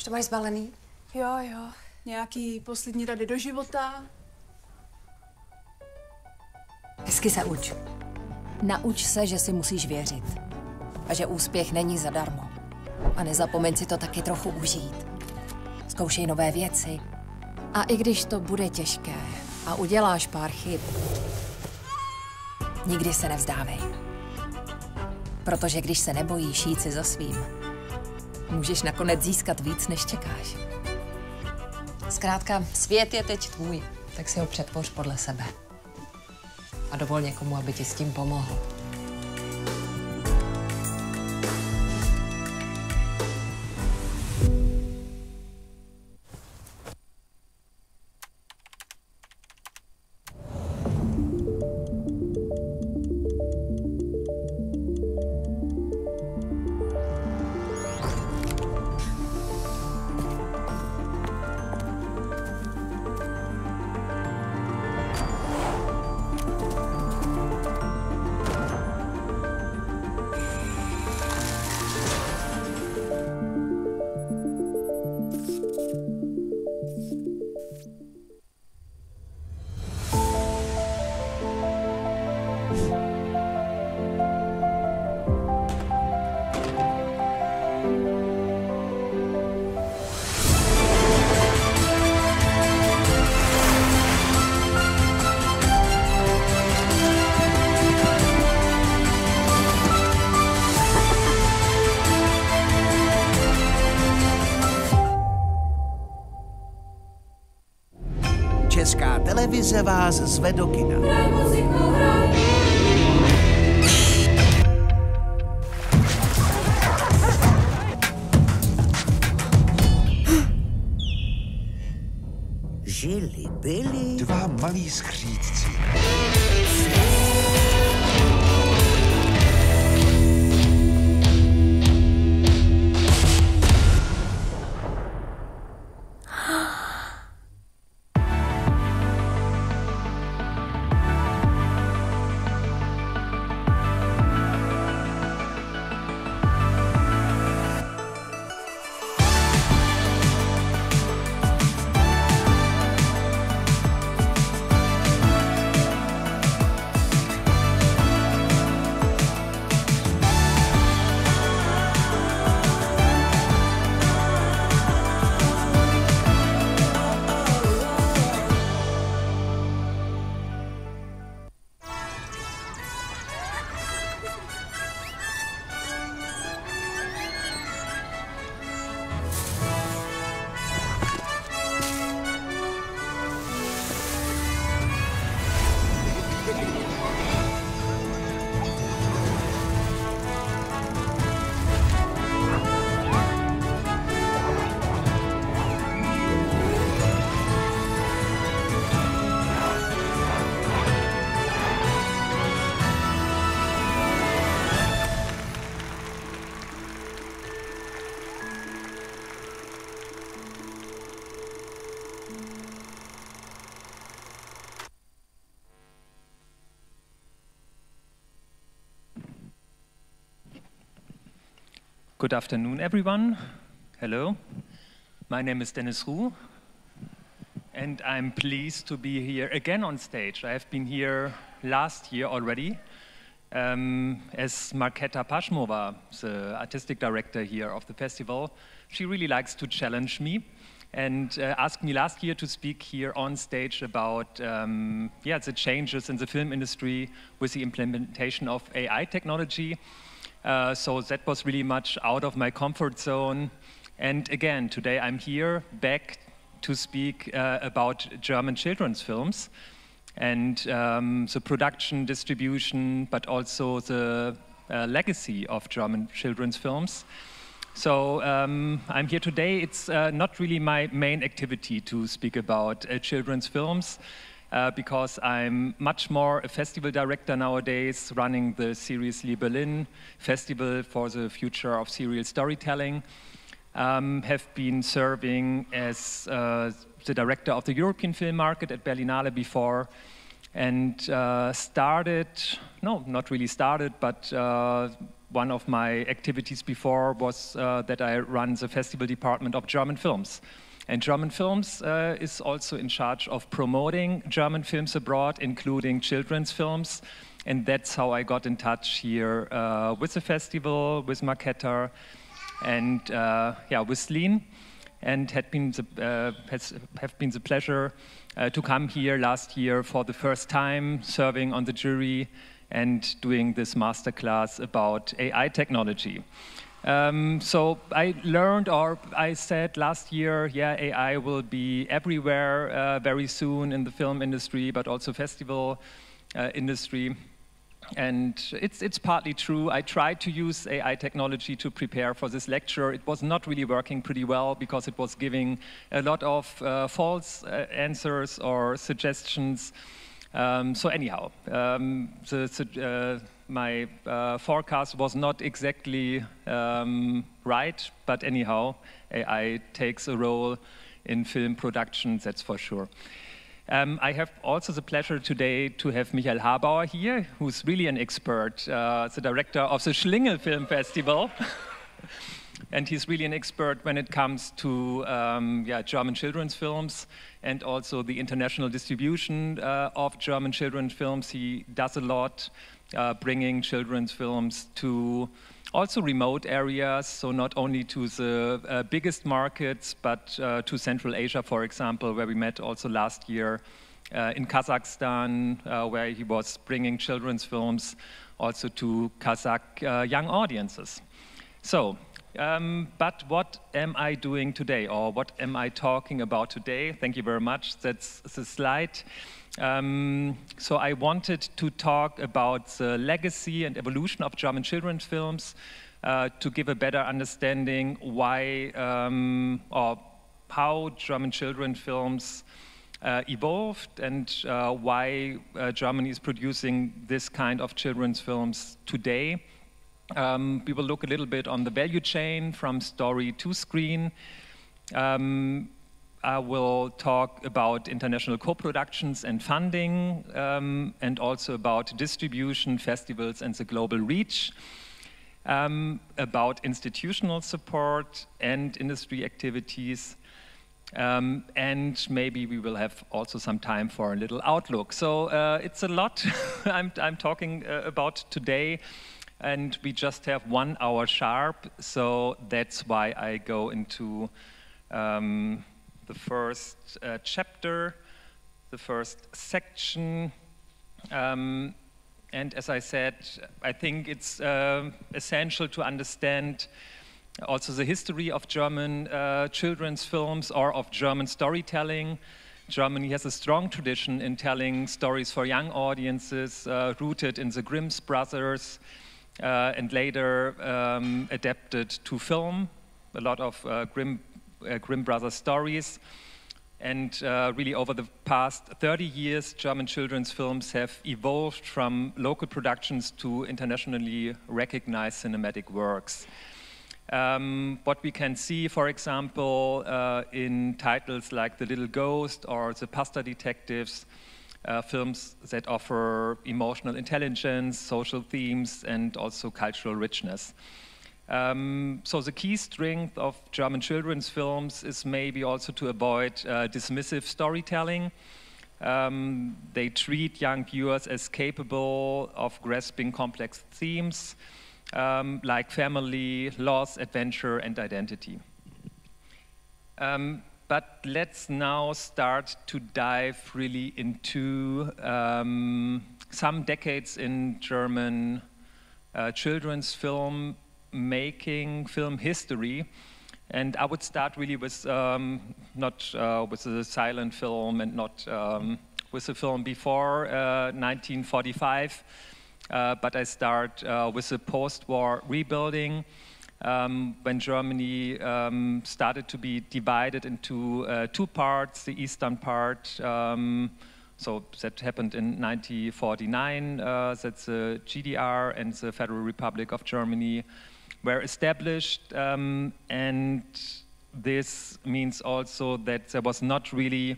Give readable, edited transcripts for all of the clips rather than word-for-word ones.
Už to máš zbalený? Jo. Nějaký poslední rady do života. Hezky se uč. Nauč se, že si musíš věřit. A že úspěch není zadarmo. A nezapomeň si to taky trochu užít. Zkoušej nové věci. A i když to bude těžké a uděláš pár chyb, nikdy se nevzdávej. Protože když se nebojíš jít si za svým, můžeš nakonec získat víc, než čekáš. Zkrátka, svět je teď tvůj, tak si ho přetvoř podle sebe. A dovol někomu, aby ti s tím pomohl. Česká televize vás zve do kina. Žili byli dva malí skřídci. Good afternoon, everyone. Hello. My name is Dennis Roux, and I'm pleased to be here again on stage. I have been here last year already as Markéta Pašmová, the artistic director here of the festival. She really likes to challenge me and asked me last year to speak here on stage about the changes in the film industry with the implementation of AI technology. So that was really much out of my comfort zone. And again, today I'm here back to speak about German children's films and the production, distribution, but also the legacy of German children's films. So I'm here today. It's not really my main activity to speak about children's films. Because I'm much more a festival director nowadays, running the series Berlin Festival for the Future of Serial Storytelling. Have been serving as the director of the European film market at Berlinale before, and started, no, not really started, but one of my activities before was that I run the festival department of German films. And German Films is also in charge of promoting German films abroad, including children's films. And that's how I got in touch here with the festival, with Marketa, and with Zlín. And have been the pleasure to come here last year for the first time, serving on the jury and doing this masterclass about AI technology. So I learned, or I said last year, yeah, AI will be everywhere very soon in the film industry, but also festival industry. And it's partly true. I tried to use AI technology to prepare for this lecture. It was not really working pretty well because it was giving a lot of false answers or suggestions. So anyhow, my forecast was not exactly right, but anyhow, AI takes a role in film production, that's for sure. I have also the pleasure today to have Michael Habauer here, who's really an expert, the director of the Schlingel Film Festival. And he's really an expert when it comes to German children's films and also the international distribution of German children's films. He does a lot, bringing children's films to also remote areas, so not only to the biggest markets, but to Central Asia, for example, where we met also last year in Kazakhstan, where he was bringing children's films also to Kazakh young audiences. So, but what am I doing today, or what am I talking about today? Thank you very much. That's the slide. So I wanted to talk about the legacy and evolution of German children's films to give a better understanding why or how German children's films evolved and why Germany is producing this kind of children's films today. We will look a little bit on the value chain from story to screen. I will talk about international co-productions and funding, and also about distribution, festivals, and the global reach, about institutional support and industry activities, and maybe we will have also some time for a little outlook. So it's a lot I'm talking about today, and we just have 1 hour sharp, so that's why I go into the first chapter, the first section. And as I said, I think it's essential to understand also the history of German children's films or of German storytelling. Germany has a strong tradition in telling stories for young audiences, rooted in the Grimm brothers, and later adapted to film. A lot of Grimm brothers stories. And really over the past 30 years, German children's films have evolved from local productions to internationally recognized cinematic works. What we can see, for example, in titles like The Little Ghost or The Pasta Detectives, films that offer emotional intelligence, social themes, and also cultural richness. So the key strength of German children's films is maybe also to avoid dismissive storytelling. They treat young viewers as capable of grasping complex themes like family, loss, adventure, and identity. But let's now start to dive really into some decades in German children's film making, film history. And I would start really with not with the silent film and not with the film before 1945, but I start with the post-war rebuilding. When Germany started to be divided into 2 parts, the eastern part, so that happened in 1949, that's the GDR and the Federal Republic of Germany were established, and this means also that there was not really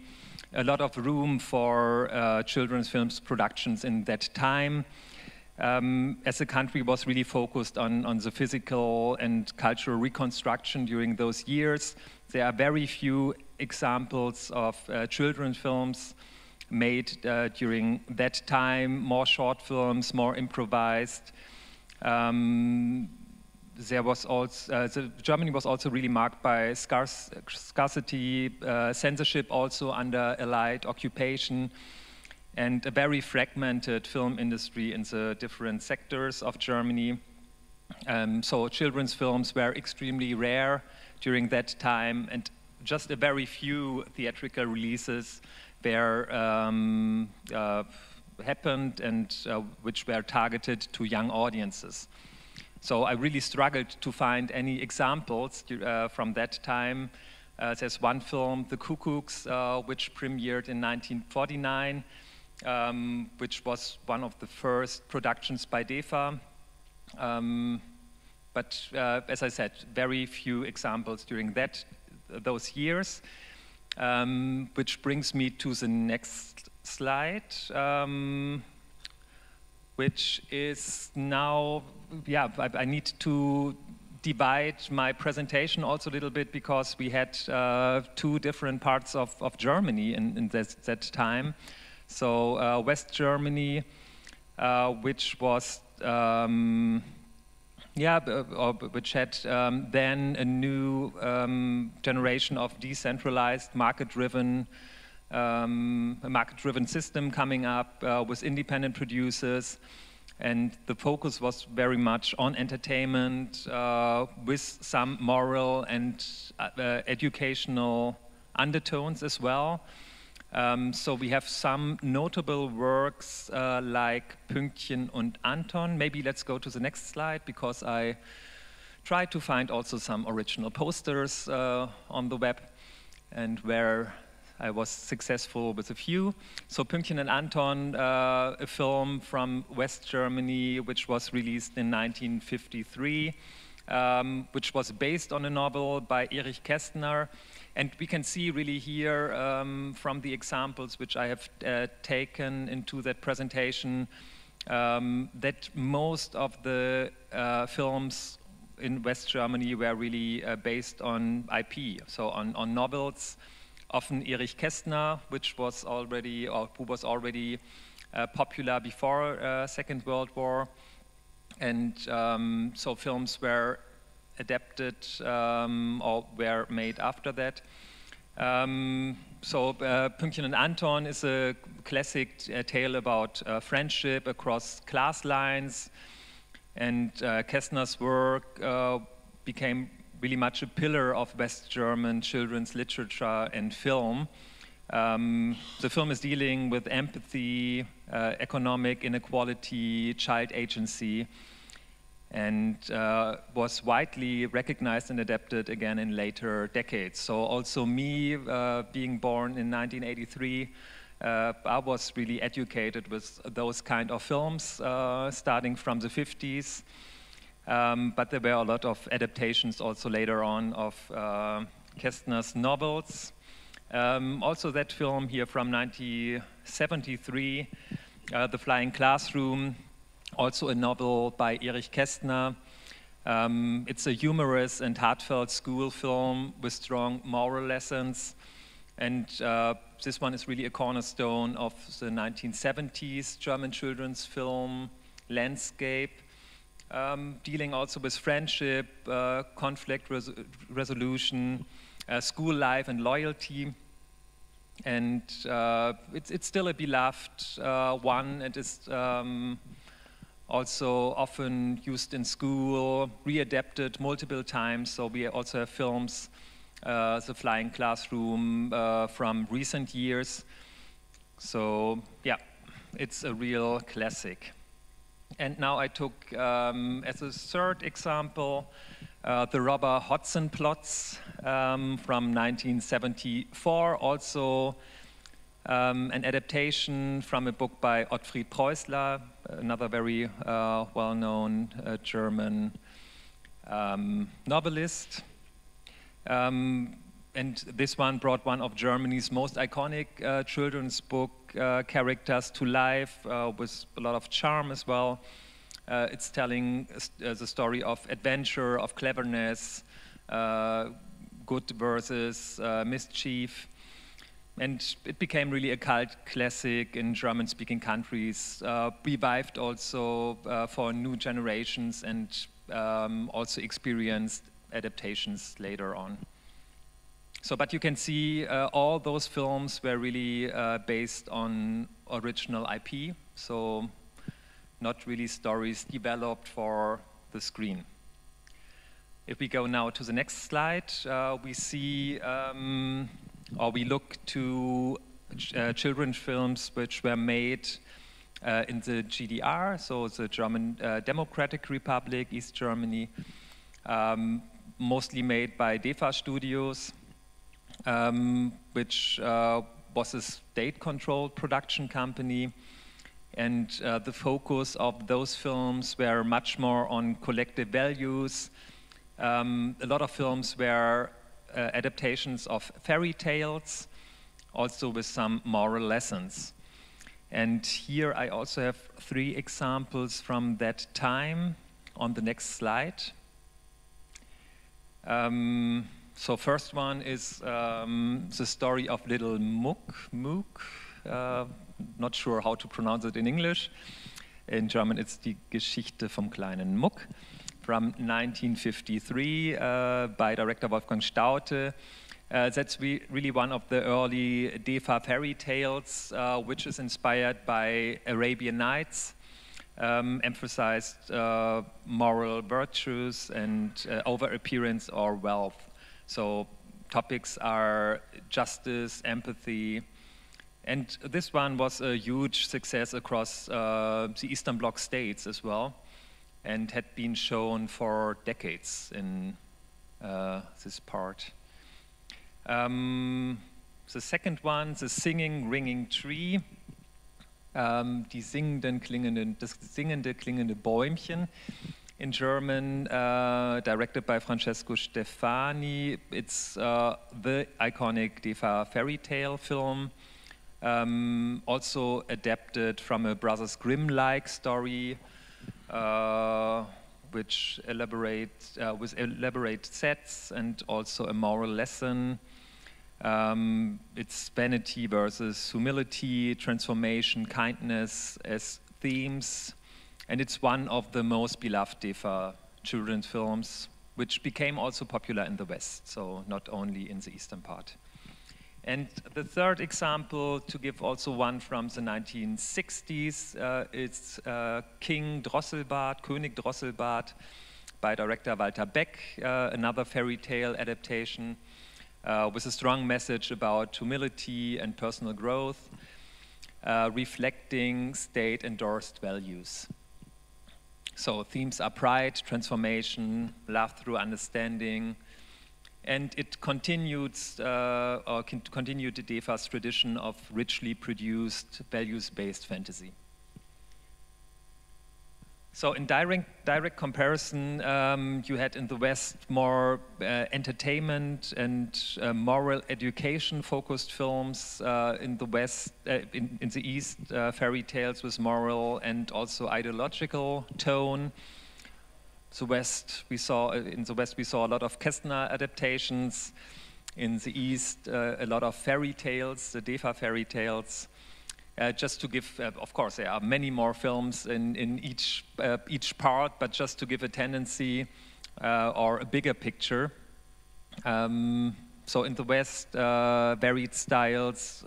a lot of room for children's films productions in that time. as the country was really focused on the physical and cultural reconstruction during those years. There are very few examples of children's films made during that time, more short films, more improvised. There was also, Germany was also really marked by scarcity, censorship also under Allied occupation, and a very fragmented film industry in the different sectors of Germany. So children's films were extremely rare during that time, and just a very few theatrical releases were happened and which were targeted to young audiences. So I really struggled to find any examples from that time. There's one film, The Cuckoos, which premiered in 1949, which was one of the first productions by DEFA. But as I said, very few examples during those years, which brings me to the next slide, which is now, yeah, I need to divide my presentation also a little bit because we had two different parts of Germany in that time. So West Germany, which was, which had then a new generation of decentralized, market-driven system coming up with independent producers, and the focus was very much on entertainment with some moral and educational undertones as well. So we have some notable works like Pünktchen und Anton. Maybe let's go to the next slide, because I tried to find also some original posters on the web, and where I was successful with a few. So Pünktchen and Anton, a film from West Germany, which was released in 1953, which was based on a novel by Erich Kästner. And we can see really here from the examples which I have taken into that presentation that most of the films in West Germany were really based on IP, so on novels. Often Erich Kästner, which was already, or who was already popular before Second World War, and so films were adapted or were made after that. So Pünktchen and Anton is a classic tale about friendship across class lines, and Kästner's work became really much a pillar of West German children's literature and film. The film is dealing with empathy, economic inequality, child agency, and was widely recognized and adapted again in later decades. So also me, being born in 1983, I was really educated with those kind of films, starting from the 50s. But there were a lot of adaptations also later on of Kästner's novels. Also that film here from 1973, The Flying Classroom, also a novel by Erich Kästner. It's a humorous and heartfelt school film with strong moral lessons. And this one is really a cornerstone of the 1970s German children's film landscape. Dealing also with friendship, conflict resolution, school life and loyalty. And it's still a beloved one. It is also often used in school, readapted multiple times. So we also have films, The Flying Classroom, from recent years. So yeah, it's a real classic. And now I took, as a third example, the Robber Hodgson plots from 1974, also an adaptation from a book by Ottfried Preußler, another very well-known German novelist. and this one brought one of Germany's most iconic children's book characters to life with a lot of charm as well. It's telling the story of adventure, of cleverness, good versus mischief. And it became really a cult classic in German-speaking countries, revived also for new generations, and also experienced adaptations later on. So, but you can see all those films were really based on original IP, so not really stories developed for the screen. If we go now to the next slide, we see, or we look to children's films which were made in the GDR, so the German Democratic Republic, East Germany, mostly made by DEFA Studios, which was a state-controlled production company. And the focus of those films were much more on collective values. A lot of films were adaptations of fairy tales, also with some moral lessons. And here I also have 3 examples from that time on the next slide. So first one is the story of little Mook. Not sure how to pronounce it in English. In German, it's Die Geschichte vom kleinen Muck, from 1953 by director Wolfgang Staudte. That's really one of the early DEFA fairy tales, which is inspired by Arabian Nights, emphasized moral virtues and over appearance or wealth. So topics are justice, empathy, and this one was a huge success across the Eastern Bloc states as well, and had been shown for decades in this part. The second one, the singing, ringing tree, das singende klingende Bäumchen, in German, directed by Francesco Stefani. It's the iconic DEFA fairy tale film, also adapted from a Brothers Grimm-like story, which with elaborate sets and also a moral lesson. It's vanity versus humility, transformation, kindness as themes. And it's one of the most beloved DEFA children's films, which became also popular in the West, so not only in the eastern part. And the third example, to give also one from the 1960s, it's König Drosselbart, by director Walter Beck, another fairy tale adaptation with a strong message about humility and personal growth, reflecting state-endorsed values. So themes are pride, transformation, love through understanding, and it continued the DEFA's tradition of richly produced, values-based fantasy. So in direct comparison, you had in the West more entertainment and moral education-focused films. In the West, in the East, fairy tales with moral and also ideological tone. In the West, we saw a lot of Kästner adaptations. In the East, a lot of fairy tales, the DEFA fairy tales. Just to give, of course, there are many more films in each part, but just to give a tendency or a bigger picture. So in the West, varied styles,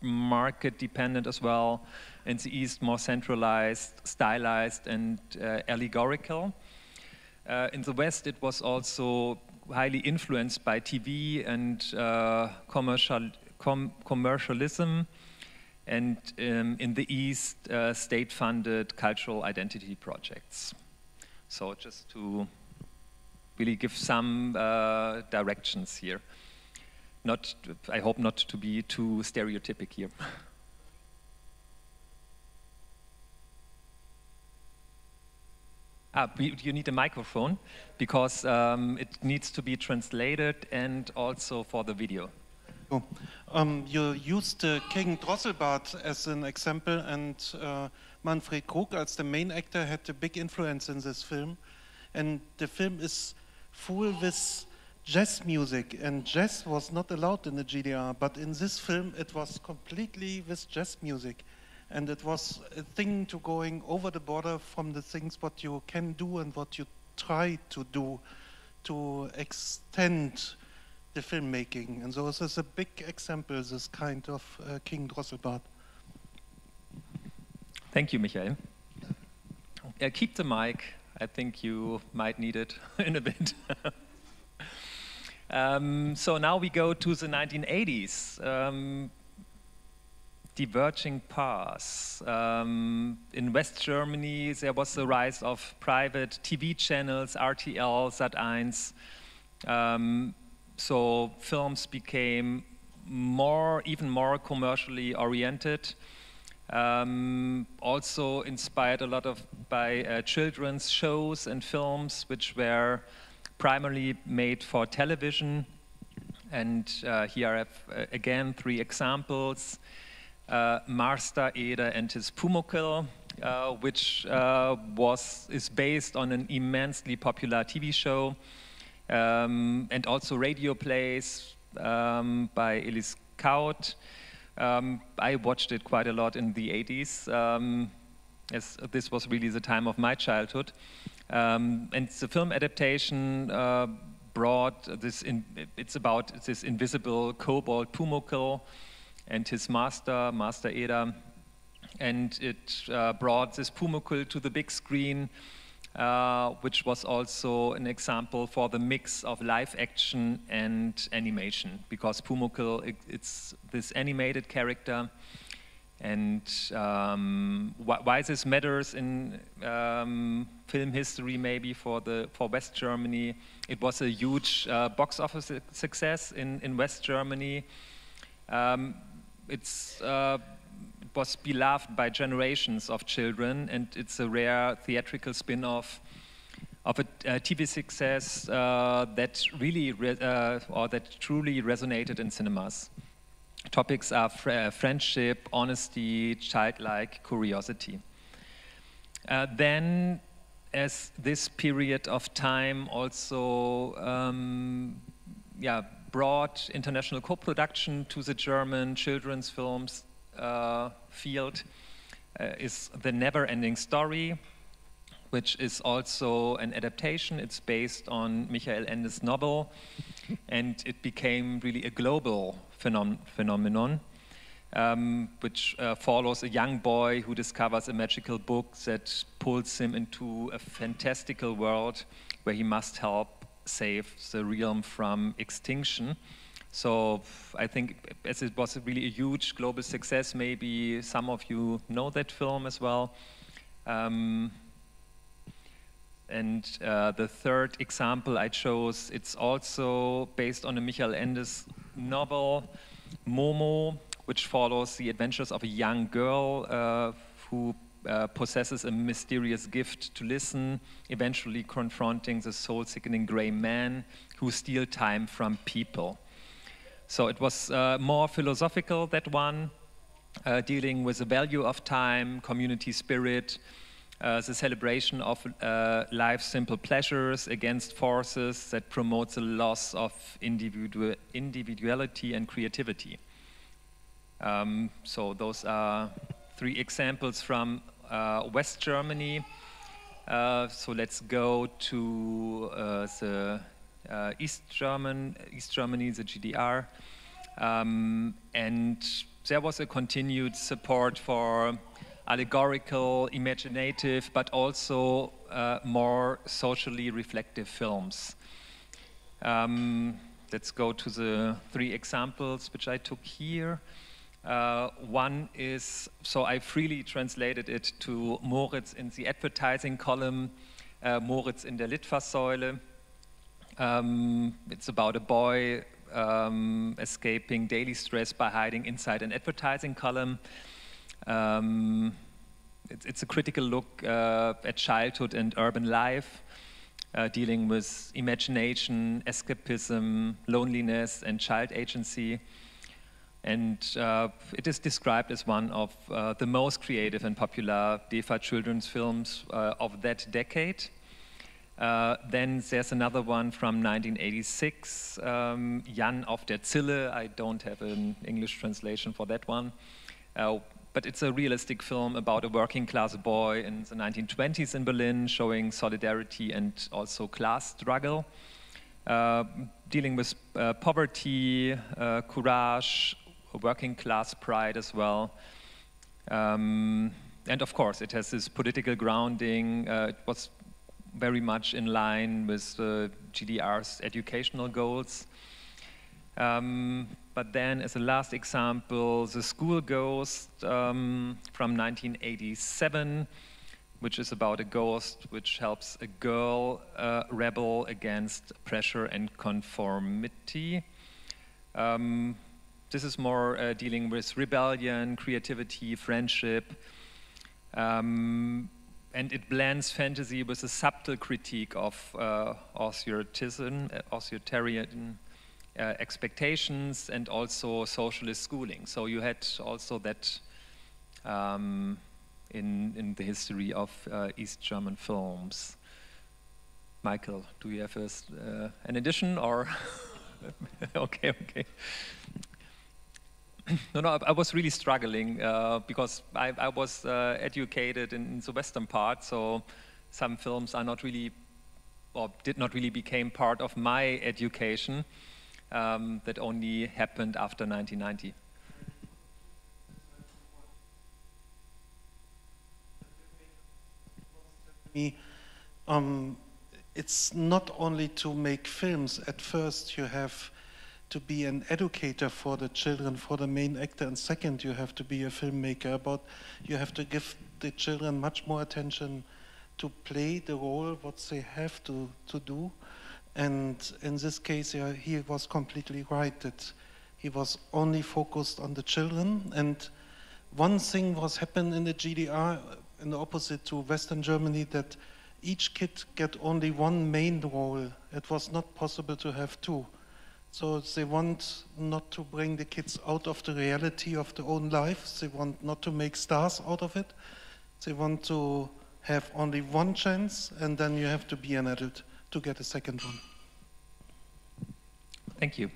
market dependent as well. In the East, more centralized, stylized, and allegorical. In the West, it was also highly influenced by TV and commercialism. And in the East, state-funded cultural identity projects. So just to really give some directions here. I hope not to be too stereotypic here. You need a microphone because it needs to be translated and also for the video. Oh. You used King Drosselbart as an example, and Manfred Krug as the main actor had a big influence in this film. And the film is full with jazz music, and jazz was not allowed in the GDR, but in this film it was completely with jazz music. And it was a thing to going over the border from the things what you can do and what you try to do to extend the filmmaking. And so this is a big example, this kind of King Drosselbart. Thank you, Michael. Keep the mic. I think you might need it in a bit. So now we go to the 1980s. Diverging paths. In West Germany, there was the rise of private TV channels, RTL, Sat.1. So films became even more commercially oriented. Also inspired a lot by children's shows and films, which were primarily made for television. And here I have again 3 examples. Master Eder and his Pumuckl, which is based on an immensely popular TV show, and also radio plays by Elis Kaut. I watched it quite a lot in the 80s, as this was really the time of my childhood. And the film adaptation brought this, it's about this invisible kobold Pumuckl and his master Eder, and it brought this Pumuckl to the big screen, which was also an example for the mix of live action and animation, because Pumuckl, it's this animated character. And why this matters in film history, maybe for West Germany, it was a huge box office success in West Germany. It was beloved by generations of children, and it's a rare theatrical spin-off of a TV success that really that truly resonated in cinemas. Topics are friendship, honesty, childlike curiosity. Then, as this period of time also brought international co-production to the German children's films field, is The Never-Ending Story, which is also an adaptation. It's based on Michael Ende's novel, and it became really a global phenomenon, which follows a young boy who discovers a magical book that pulls him into a fantastical world where he must help save the realm from extinction. So I think, as it was really a huge global success, maybe some of you know that film as well. And the third example I chose, it's also based on a Michael Ende's novel, Momo, which follows the adventures of a young girl who possesses a mysterious gift to listen, eventually confronting the soul-sickening gray man who steals time from people. So it was more philosophical, that one, dealing with the value of time, community spirit, the celebration of life's simple pleasures against forces that promote the loss of individuality and creativity. So those are 3 examples from West Germany. So let's go to the East Germany, the GDR. And there was a continued support for allegorical, imaginative, but also more socially reflective films. Let's go to the 3 examples which I took here. One is, so I freely translated it to Moritz in the advertising column, Moritz in der Litfaßsäule. It's about a boy escaping daily stress by hiding inside an advertising column. it's a critical look at childhood and urban life, dealing with imagination, escapism, loneliness, and child agency. And it is described as one of the most creative and popular DEFA children's films of that decade. Then there's another one from 1986, Jan auf der Zille. I don't have an English translation for that one. But it's a realistic film about a working class boy in the 1920s in Berlin, showing solidarity and also class struggle, dealing with poverty, courage, working class pride as well. And of course, it has this political grounding. It was very much in line with GDR's educational goals. But then, as a last example, The School Ghost from 1987, which is about a ghost which helps a girl rebel against pressure and conformity. This is more dealing with rebellion, creativity, friendship, and it blends fantasy with a subtle critique of authoritarian expectations and also socialist schooling. So you had also that in the history of East German films. Michael, do you have an addition or? Okay. No, I was really struggling because I was educated in the Western part, so some films are not really, or did not really become part of my education. That only happened after 1990. It's not only to make films. At first you have to be an educator for the children, for the main actor, and second you have to be a filmmaker. You have to give the children much more attention to play the role, what they have to do. And in this case, he was completely right that he was only focused on the children. And one thing was happened in the GDR, in the opposite to Western Germany, that each kid get only one main role. It was not possible to have two. So they want not to bring the kids out of the reality of their own lives. They want not to make stars out of it. They want to have only one chance, and then you have to be an adult to get a second one. Thank you.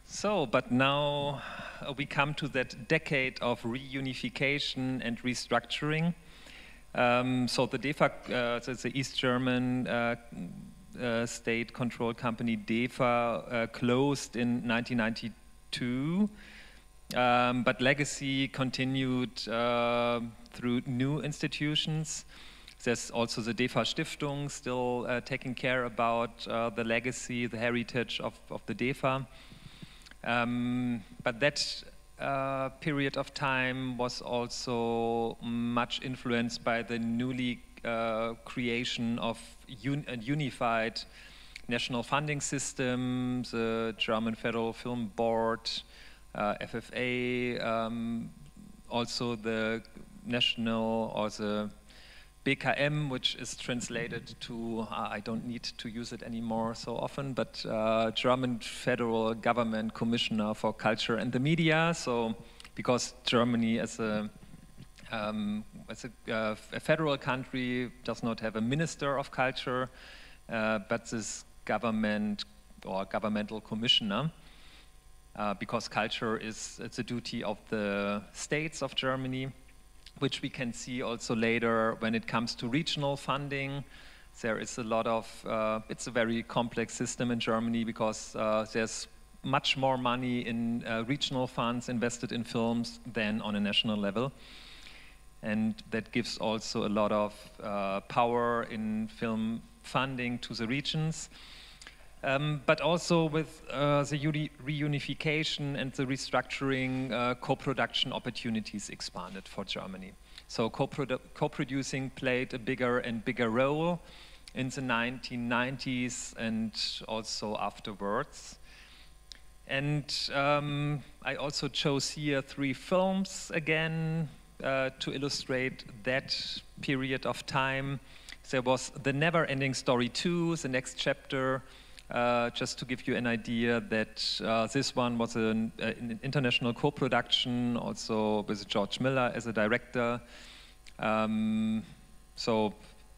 So, but now we come to that decade of reunification and restructuring. So the DEFA, so it's the East German state-controlled company DEFA closed in 1992, but legacy continued through new institutions. There's also the DEFA Stiftung still taking care about the legacy, the heritage of the DEFA. But that period of time was also much influenced by the newly creation of a unified national funding system, the German Federal Film Board, FFA, also the national, or the BKM, which is translated to, I don't need to use it anymore so often, but German Federal Government Commissioner for Culture and the Media. So, because Germany as a federal country does not have a minister of culture, but this government or governmental commissioner, because culture is a duty of the states of Germany, which we can see also later when it comes to regional funding. There is a lot of, it's a very complex system in Germany because there's much more money in regional funds invested in films than on a national level. And that gives also a lot of power in film funding to the regions. But also with the reunification and the restructuring, co-production opportunities expanded for Germany. So co-producing played a bigger and bigger role in the 1990s and also afterwards. And I also chose here 3 films again to illustrate that period of time. There was The Never-Ending Story 2, the next chapter, just to give you an idea that this one was an international co-production, also with George Miller as a director. So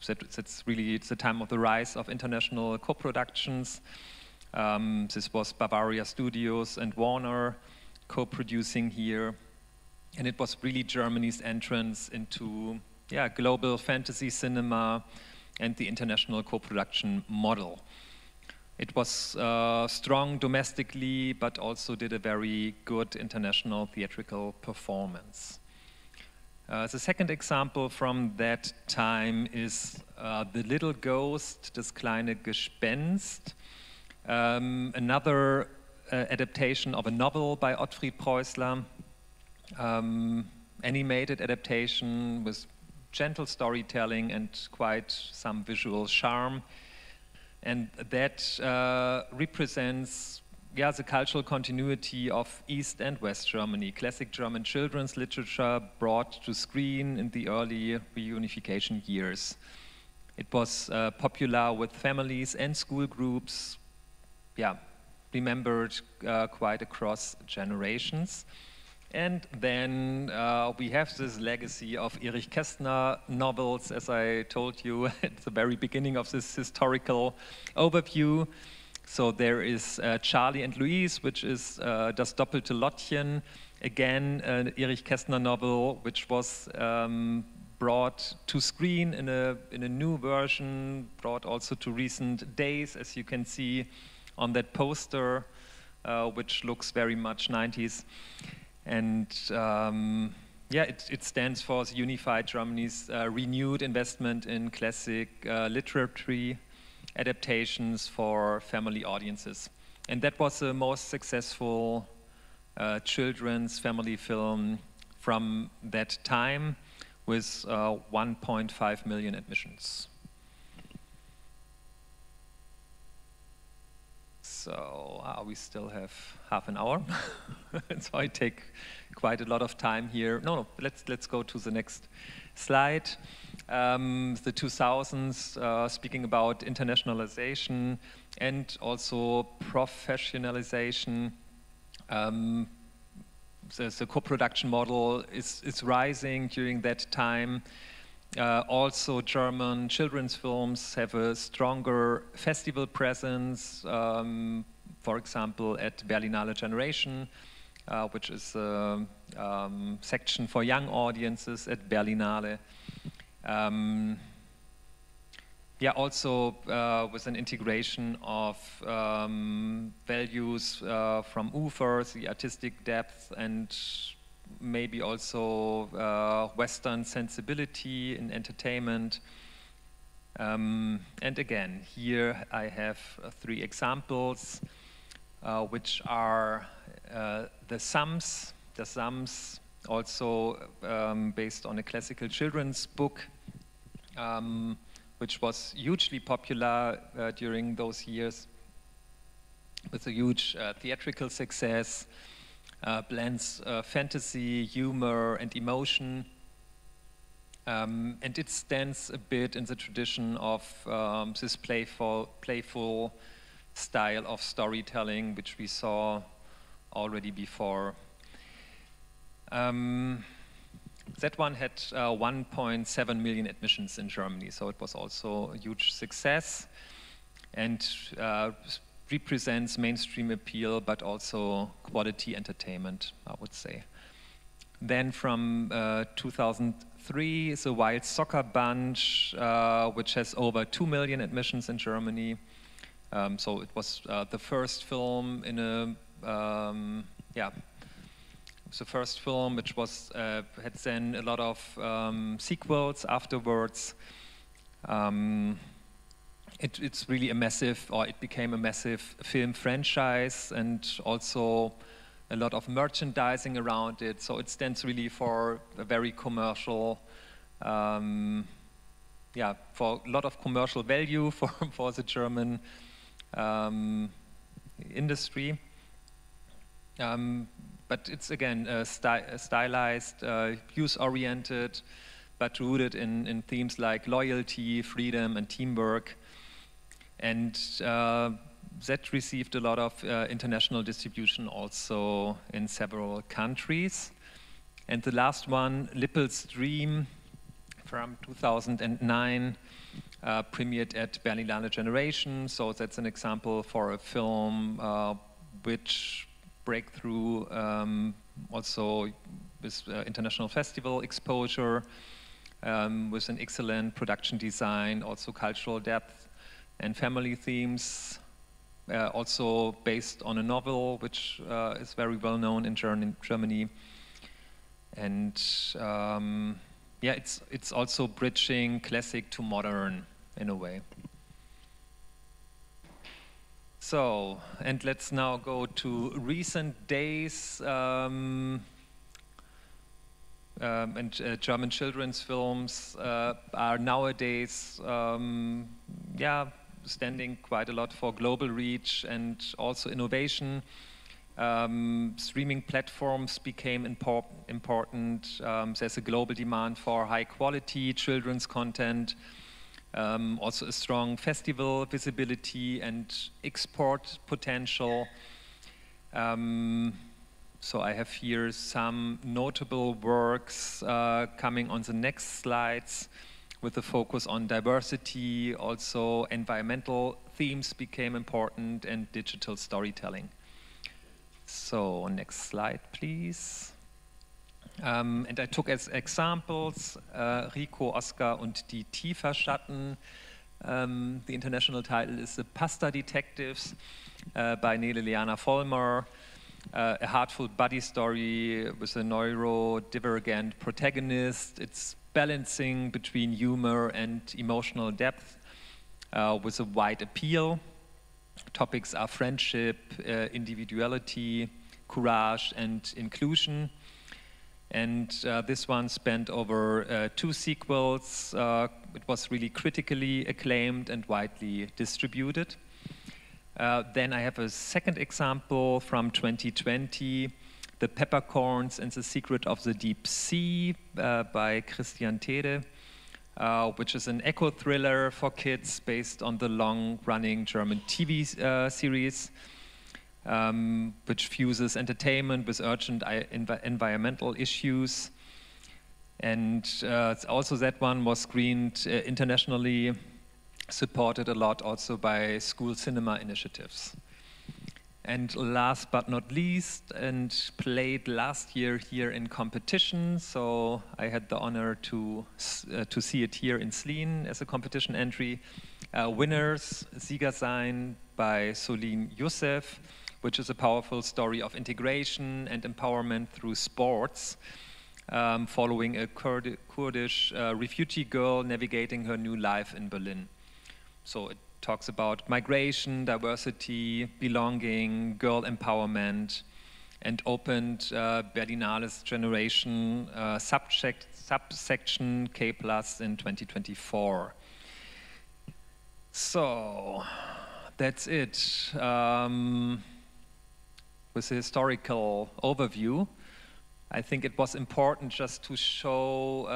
that's really the time of the rise of international co-productions. This was Bavaria Studios and Warner co-producing here. And it was really Germany's entrance into global fantasy cinema and the international co-production model. It was strong domestically, but also did a very good international theatrical performance. The second example from that time is The Little Ghost, Das kleine Gespenst, another adaptation of a novel by Ottfried Preußler, animated adaptation with gentle storytelling and quite some visual charm. And that represents the cultural continuity of East and West Germany, classic German children's literature brought to screen in the early reunification years. It was popular with families and school groups, remembered quite across generations. And then we have this legacy of Erich Kästner novels, as I told you at the very beginning of this historical overview. So there is Charlie and Louise, which is Das doppelte Lottchen, again an Erich Kästner novel, which was brought to screen in a new version, brought also to recent days, as you can see on that poster, which looks very much 90s. And it stands for the unified Germany's renewed investment in classic literary adaptations for family audiences. And that was the most successful children's family film from that time, with 1.5 million admissions. So we still have half an hour, so I take quite a lot of time here. No, let's go to the next slide. The 2000s, speaking about internationalization and also professionalization. The co-production model is rising during that time. Also, German children's films have a stronger festival presence, for example, at Berlinale Generation, which is a section for young audiences at Berlinale. Also with an integration of values from UFER, the artistic depth, and maybe also Western sensibility in entertainment. And again, here I have 3 examples, which are the Sums. The Sums, also based on a classical children's book, which was hugely popular during those years, with a huge theatrical success. Blends fantasy, humor, and emotion. And it stands a bit in the tradition of this playful style of storytelling, which we saw already before. That one had 1.7 million admissions in Germany, so it was also a huge success, and represents mainstream appeal, but also quality entertainment, I would say. Then from 2003 is a Wild Soccer Bunch, which has over 2 million admissions in Germany. So it was the first film in a, the first film, which was had then a lot of sequels afterwards. It's really a massive, or it became a massive film franchise, and also a lot of merchandising around it. So it stands really for a very commercial, for a lot of commercial value for the German industry. but it's again stylized, use-oriented, but rooted in themes like loyalty, freedom, and teamwork. And that received a lot of international distribution also in several countries. And the last one, Lippel's Dream, from 2009, premiered at Berlinale Generation. So that's an example for a film which breakthrough also with international festival exposure, with an excellent production design, also cultural depth and family themes, also based on a novel which is very well known in Germany. And yeah, it's also bridging classic to modern in a way. So, and let's now go to recent days and German children's films are nowadays, yeah, standing quite a lot for global reach and also innovation. Streaming platforms became important. There's a global demand for high quality children's content. Also a strong festival visibility and export potential. So I have here some notable works coming on the next slides with a focus on diversity. Also environmental themes became important and digital storytelling. So next slide, please. And I took as examples Rico, Oscar und die Tieferschatten. The international title is The Pasta Detectives by Nele Liana Vollmer. A heartful buddy story with a neurodivergent protagonist. It's balancing between humor and emotional depth with a wide appeal. Topics are friendship, individuality, courage, and inclusion. And this one spanned over 2 sequels. It was really critically acclaimed and widely distributed. Then I have a second example from 2020, The Peppercorns and the Secret of the Deep Sea by Christian Tede, which is an eco-thriller for kids based on the long-running German TV series, which fuses entertainment with urgent environmental issues. And also that one was screened internationally, supported a lot also by school cinema initiatives. And last but not least, and played last year here in competition, so I had the honor to see it here in Zlín as a competition entry. Winners, Sieger sein by Zlín Youssef, which is a powerful story of integration and empowerment through sports, following a Kurdish refugee girl navigating her new life in Berlin. So it talks about migration, diversity, belonging, girl empowerment, and opened Berlinale's Generation subsection K+ in 2024. So that's it with the historical overview. I think it was important just to show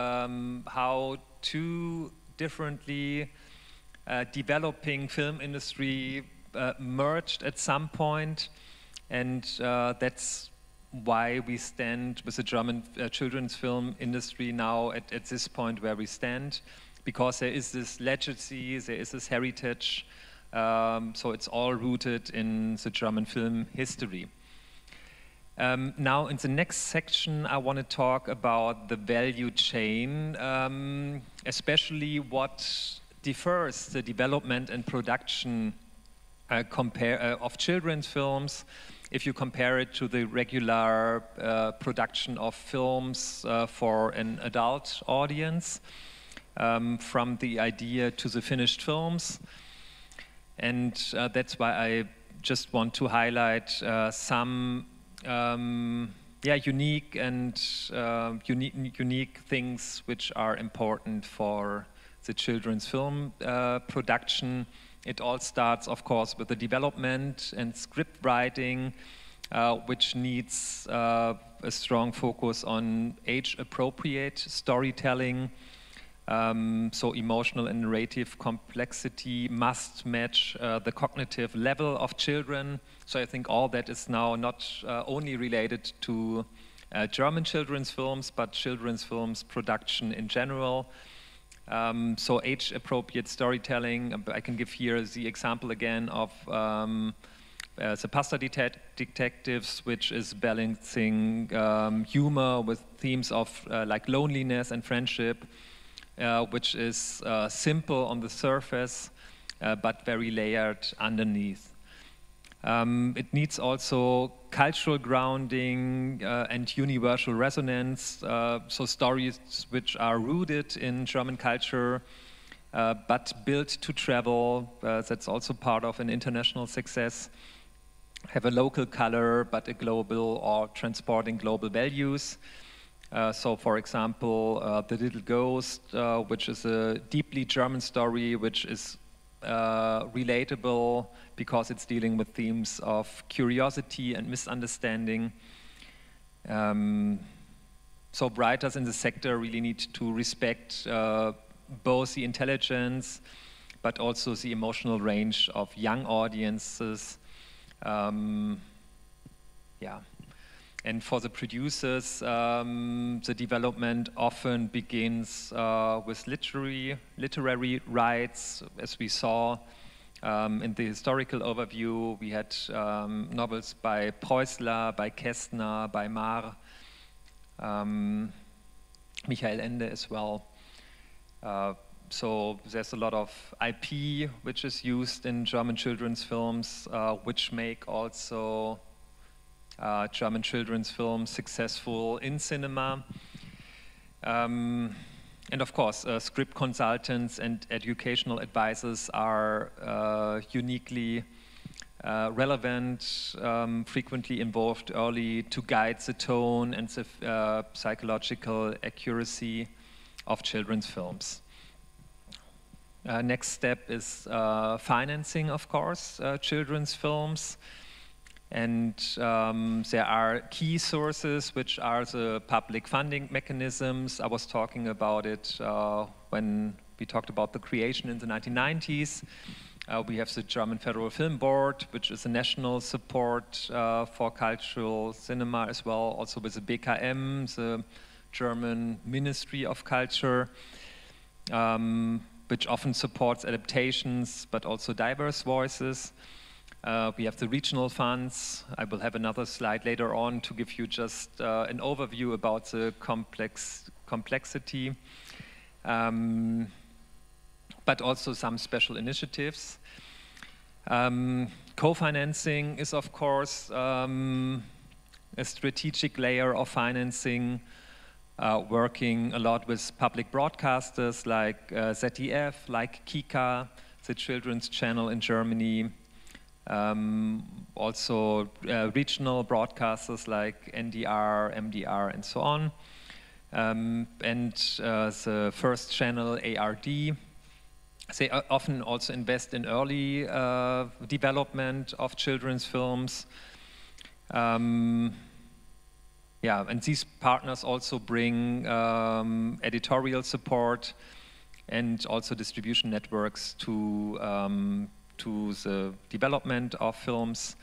how two differently developing film industry merged at some point, and that's why we stand with the German children's film industry now at this point where we stand, because there is this legacy, there is this heritage, so it's all rooted in the German film history. Now in the next section I want to talk about the value chain, especially what differs the development and production of children's films if you compare it to the regular production of films for an adult audience, from the idea to the finished films. And that's why I just want to highlight some unique things which are important for the children's film production. It all starts, of course, with the development and script writing, which needs a strong focus on age-appropriate storytelling. So emotional and narrative complexity must match the cognitive level of children. So I think all that is now not only related to German children's films, but children's films production in general. So age-appropriate storytelling, I can give here the example again of the Pasta Detectives, which is balancing humor with themes of like loneliness and friendship, which is simple on the surface, but very layered underneath. It needs also cultural grounding and universal resonance, so stories which are rooted in German culture, but built to travel. That's also part of an international success. Have a local color, but a global or transporting global values. So, for example, The Little Ghost, which is a deeply German story, which is relatable because it's dealing with themes of curiosity and misunderstanding. So writers in the sector really need to respect both the intelligence, but also the emotional range of young audiences. Yeah. And for the producers, the development often begins with literary rights, as we saw in the historical overview. We had novels by Preußler, by Kästner, by Marr, Michael Ende as well. So there's a lot of IP which is used in German children's films, which make also German children's films successful in cinema. And of course, script consultants and educational advisors are uniquely relevant, frequently involved early to guide the tone and the psychological accuracy of children's films. Next step is financing, of course, children's films. And there are key sources, which are the public funding mechanisms. I was talking about it when we talked about the creation in the 1990s. We have the German Federal Film Board, which is a national support for cultural cinema as well, also with the BKM, the German Ministry of Culture, which often supports adaptations, but also diverse voices. We have the regional funds. I will have another slide later on to give you just an overview about the complexity, but also some special initiatives. Co-financing is, of course, a strategic layer of financing, working a lot with public broadcasters like ZDF, like Kika, the children's channel in Germany, also regional broadcasters like NDR, MDR, and so on, and the first channel ARD. They often also invest in early development of children's films. Yeah, and these partners also bring editorial support and also distribution networks to the development of films.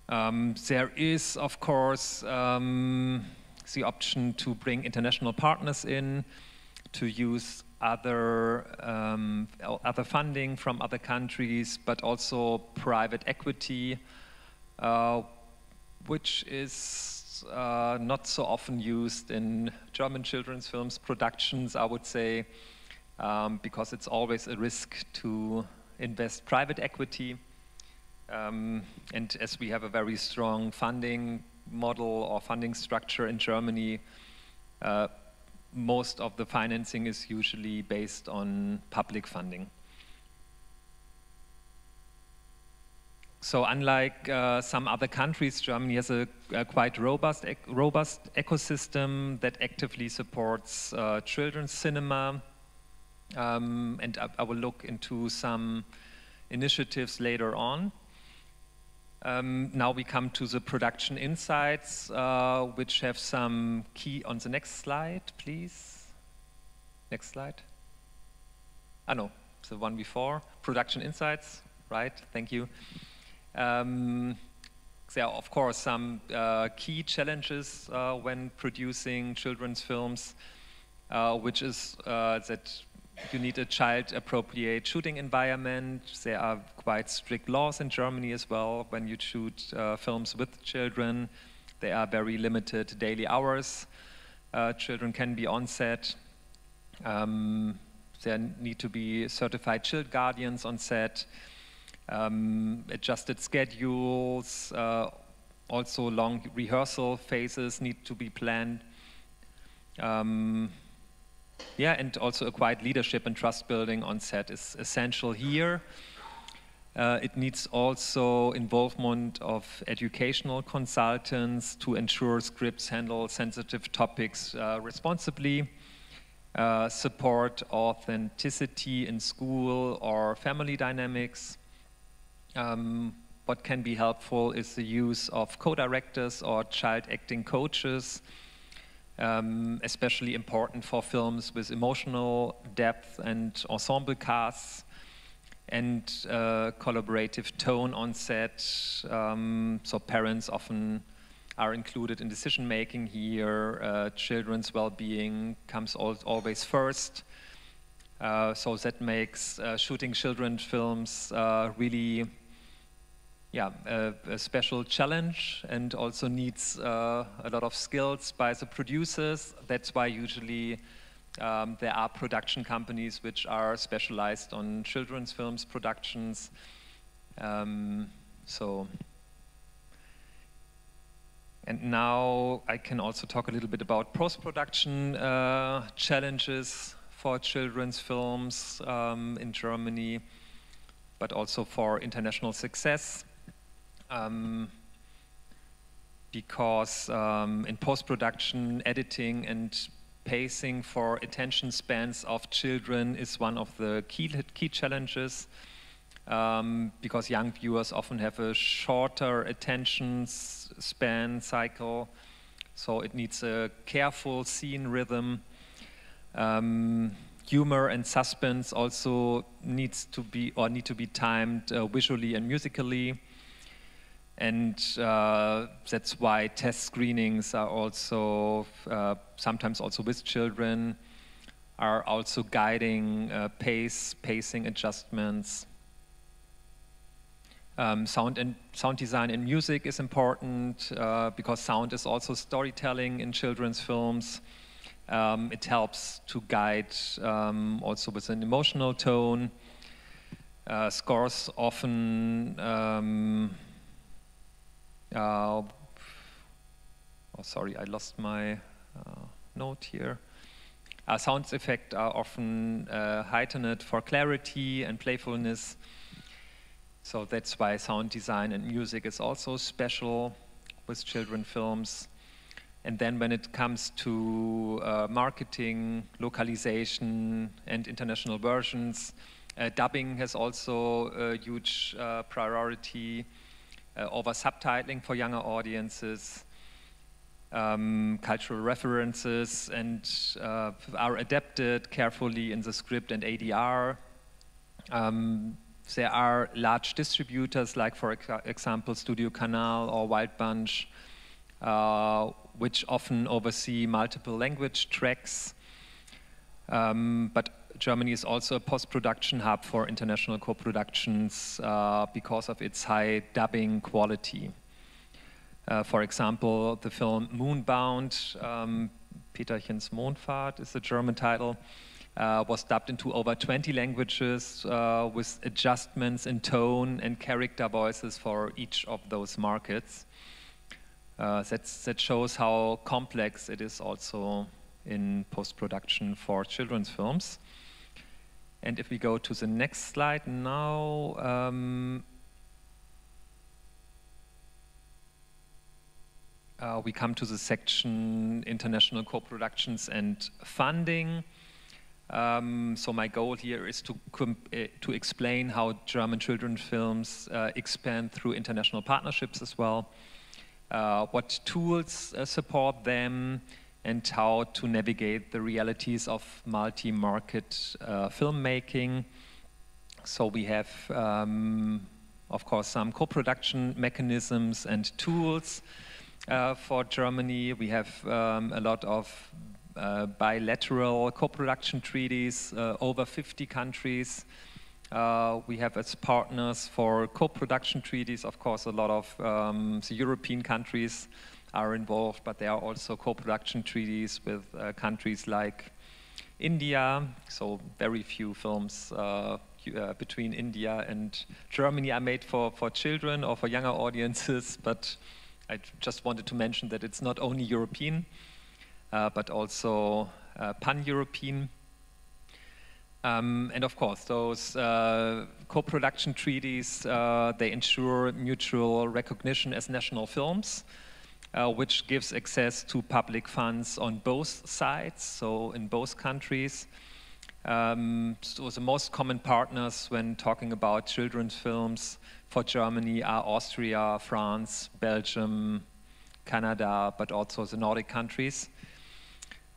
There is, of course, the option to bring international partners in, to use other funding from other countries, but also private equity, which is not so often used in German children's films productions, I would say, because it's always a risk to invest private equity. And as we have a very strong funding model or funding structure in Germany, most of the financing is usually based on public funding. So unlike some other countries, Germany has a quite robust ecosystem that actively supports children's cinema. And I will look into some initiatives later on. Now we come to the production insights, which have some key on the next slide, please. Next slide. Ah, no, the one before. Production insights, right, thank you. There are, of course, some key challenges when producing children's films, which is that you need a child-appropriate shooting environment. There are quite strict laws in Germany as well when you shoot films with children. There are very limited daily hours. Children can be on set. There need to be certified child guardians on set. Adjusted schedules, also long rehearsal phases need to be planned. Yeah, and also acquired leadership and trust building on set is essential here. It needs also involvement of educational consultants to ensure scripts handle sensitive topics responsibly, support authenticity in school or family dynamics. What can be helpful is the use of co-directors or child acting coaches, especially important for films with emotional depth and ensemble casts, and collaborative tone on set. So parents often are included in decision making here. Children's well-being comes always first. So that makes shooting children's films really a special challenge, and also needs a lot of skills by the producers. That's why usually there are production companies which are specialized on children's films productions. And now I can also talk a little bit about post-production challenges for children's films in Germany, but also for international success. Because in post-production, editing and pacing for attention spans of children is one of the key challenges, because young viewers often have a shorter attention span cycle, so it needs a careful scene rhythm. Humor and suspense also need to be timed visually and musically. And that's why test screenings are also, sometimes also with children, are also guiding pacing adjustments. Sound design and music is important because sound is also storytelling in children's films. It helps to guide also with an emotional tone. Scores often oh, sorry, I lost my note here. Sound effects are often heightened for clarity and playfulness. So that's why sound design and music is also special with children films. And then when it comes to marketing, localization, and international versions, dubbing has also a huge priority over subtitling for younger audiences. Cultural references and are adapted carefully in the script and ADR. There are large distributors like, for example, Studio Canal or Wild Bunch, which often oversee multiple language tracks. But Germany is also a post-production hub for international co-productions because of its high dubbing quality. For example, the film Moonbound, Peterchens Mondfahrt is the German title, was dubbed into over 20 languages with adjustments in tone and character voices for each of those markets. That shows how complex it is also in post-production for children's films. And if we go to the next slide now, we come to the section International Co-Productions and Funding. So my goal here is to explain how German children's films expand through international partnerships as well, what tools support them, and how to navigate the realities of multi-market filmmaking. So we have, of course, some co-production mechanisms and tools for Germany. We have a lot of bilateral co-production treaties, over 50 countries. We have as partners for co-production treaties, of course, a lot of the European countries are involved, but there are also co-production treaties with countries like India. So very few films between India and Germany are made for children or for younger audiences, but I just wanted to mention that it's not only European, but also pan-European. And of course, those co-production treaties, they ensure mutual recognition as national films, which gives access to public funds on both sides, so in both countries. So the most common partners when talking about children's films for Germany are Austria, France, Belgium, Canada, but also the Nordic countries.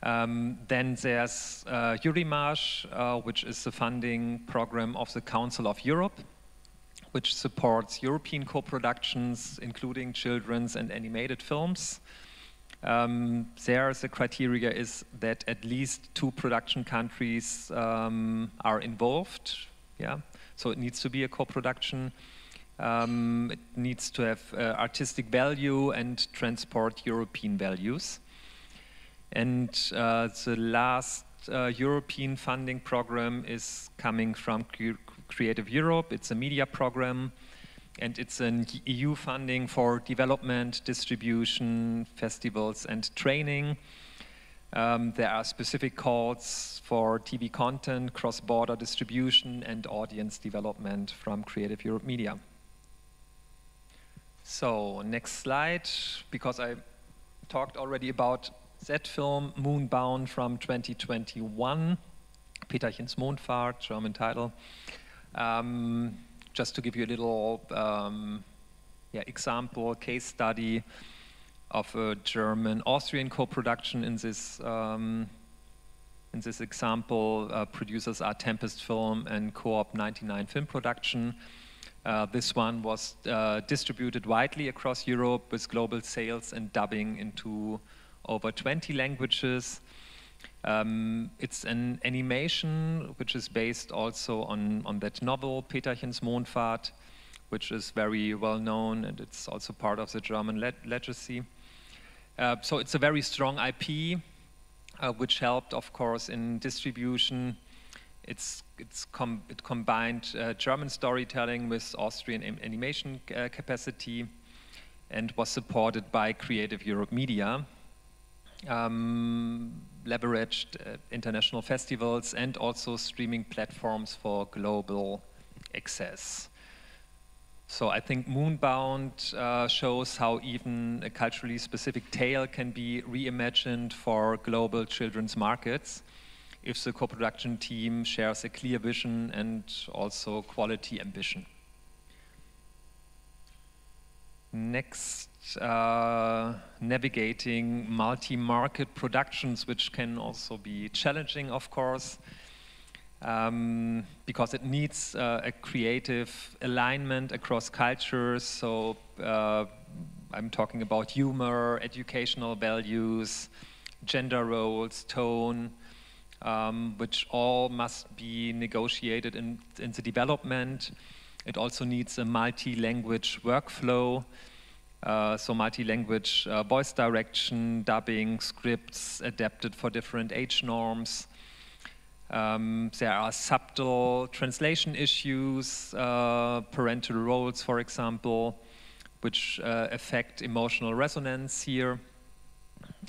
Then there's Eurimage, which is the funding program of the Council of Europe, which supports European co-productions, including children's and animated films. There, the criteria is that at least 2 production countries are involved. Yeah, so it needs to be a co-production. It needs to have artistic value and transport European values. And the last European funding program is coming from Creative Europe. It's a media program, and it's an EU funding for development, distribution, festivals, and training. There are specific calls for TV content, cross-border distribution, and audience development from Creative Europe Media. So, next slide, because I talked already about that film, Moonbound from 2021, Peterchens Mondfahrt, German title. Just to give you a little example, case study of a German-Austrian co-production in this example. Producers are Tempest Film and Co-op 99 Film Production. This one was distributed widely across Europe with global sales and dubbing into over 20 languages. It's an animation which is based also on that novel, Peterchens Mondfahrt, which is very well known, and it's also part of the German legacy. So it's a very strong IP, which helped, of course, in distribution. It combined German storytelling with Austrian animation capacity and was supported by Creative Europe Media. Leveraged international festivals and also streaming platforms for global access. So I think Moonbound shows how even a culturally specific tale can be reimagined for global children's markets if the co-production team shares a clear vision and also quality ambition. Next, navigating multi-market productions, which can also be challenging, of course, because it needs a creative alignment across cultures. So I'm talking about humor, educational values, gender roles, tone, which all must be negotiated in the development. It also needs a multi-language workflow, so multi-language voice direction, dubbing, scripts adapted for different age norms. There are subtle translation issues, parental roles, for example, which affect emotional resonance here.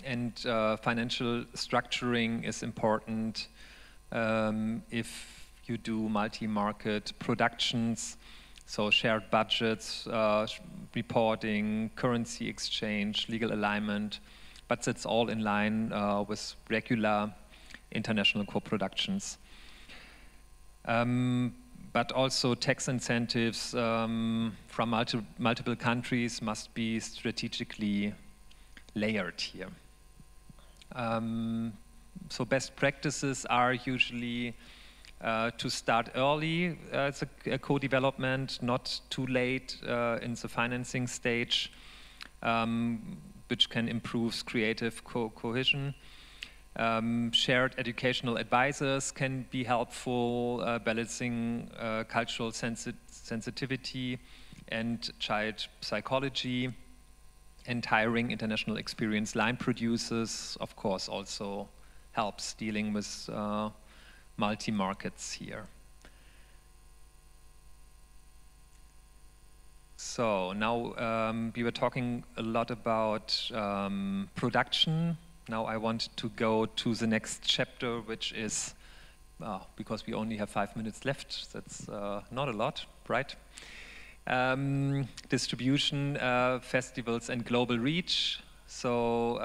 And financial structuring is important if you do multi-market productions. So shared budgets, reporting, currency exchange, legal alignment, but that's all in line with regular international co-productions. But also tax incentives from multiple countries must be strategically layered here. So best practices are usually to start early as a co-development, not too late in the financing stage, which can improve creative cohesion. Shared educational advisors can be helpful, balancing cultural sensitivity and child psychology, and hiring international experienced line producers, of course, also helps dealing with multi-markets here. So now we were talking a lot about production. Now I want to go to the next chapter, which is, because we only have 5 minutes left, that's not a lot, right? Distribution, festivals, and global reach. So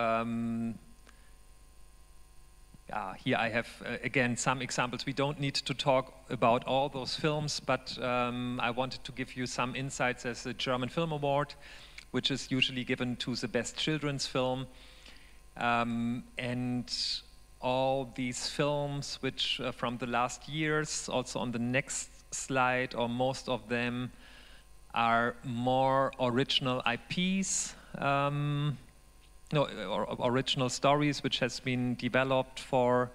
here I have, again, some examples. We don't need to talk about all those films, but I wanted to give you some insights as a German Film Award, which is usually given to the best children's film. And all these films, which from the last years, also on the next slide, or most of them, are more original IPs, or original stories which has been developed for